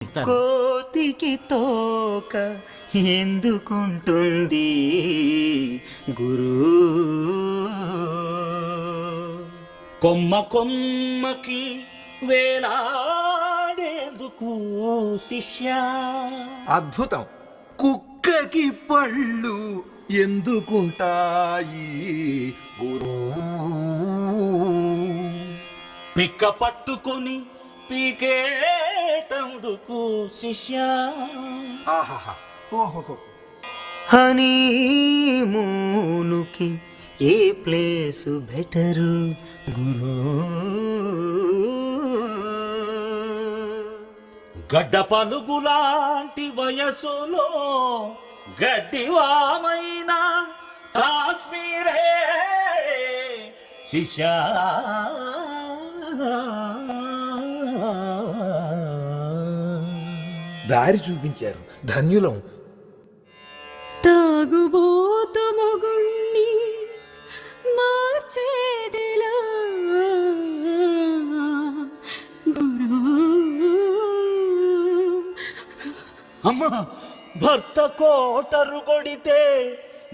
కోతికి తోక ఎందుకుంటుంది గురు? కొమ్మ కొమ్మకి వేలాడేందుకు శిష్య. అద్భుతం. కుక్కకి పళ్ళు ఎందుకుంటాయి గురు? పిక్క పట్టుకొని పీకేటందుకు శిష్య. ఆహాహా, ఓహో. హనీమూనుకి ఏ ప్లేసు బెటరు గురు? గడ్డ పలుగులాంటి వయసులో గడ్డివామైన కాశ్మీరే శిష్య. దారి చూపించారు, ధన్యులం. తాగుబోత మొగుణ్ణి మార్చేదిలా గురు. అమ్మా, భర్త కోటరు కొడితే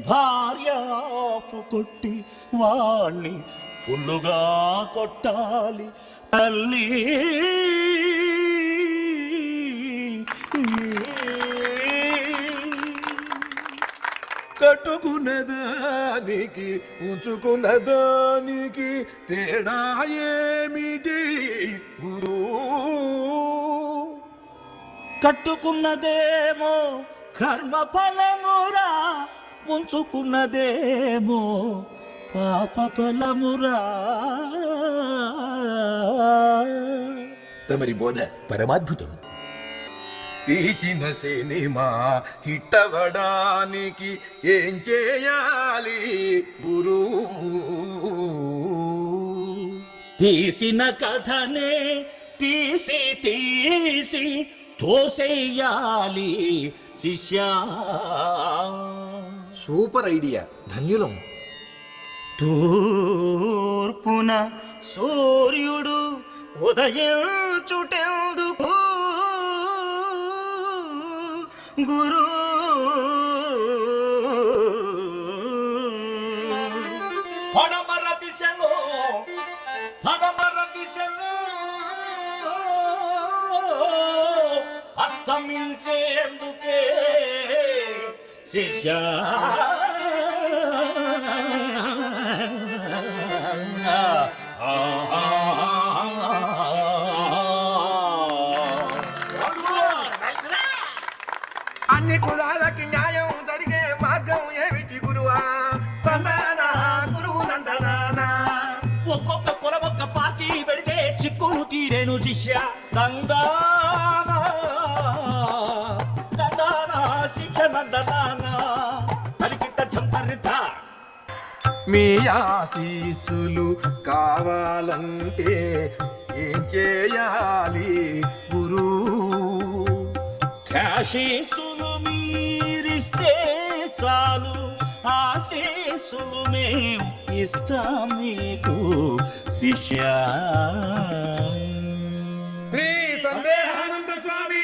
భార్య ఆపు కొట్టి వాణ్ణి ఫుల్లుగా కొట్టాలి తల్లి. కట్టుకున్నదానికి ఉంచుకున్నదానికి తేడా ఏమిటి గురు? కట్టుకున్నదేమో కర్మ ఫలమురా, ఉంచుకున్నదేమో పాప ఫలమురా. తమరి బోధ పరమాద్భుతం. తీసిన సినిమా హిట్టవడానికి ఏం చేయాలి గురు? తీసిన కథనే తీసి తీసి తోసేయాలి శిష్య. సూపర్ ఐడియా, ధన్యులం. తూర్పున సూర్యుడు ఉదయించుటెందుకు గురు? పడమర దిశలో అస్తమించేందుకే శిష్య. అన్ని కులాలకి న్యాయం జరిగే మార్గం ఏమిటి గురువా? తందనా గురువు నందనా. ఒక్కొక్క కుల ఒక్క పార్టీ పెడితే చిక్కులు తీరేను శిష్య. నందానా శిక్ష నందనా తలికిట చంపరిత. మీ ఆశీస్సులు కావాలంటే ఏం చేయాలి గురు? ఆశీస్సులు మీరిస్తే చాలు, ఆశీస్సులు మేం ఇస్తాం మీకు శిష్య. శ్రీ సందేహానంద స్వామి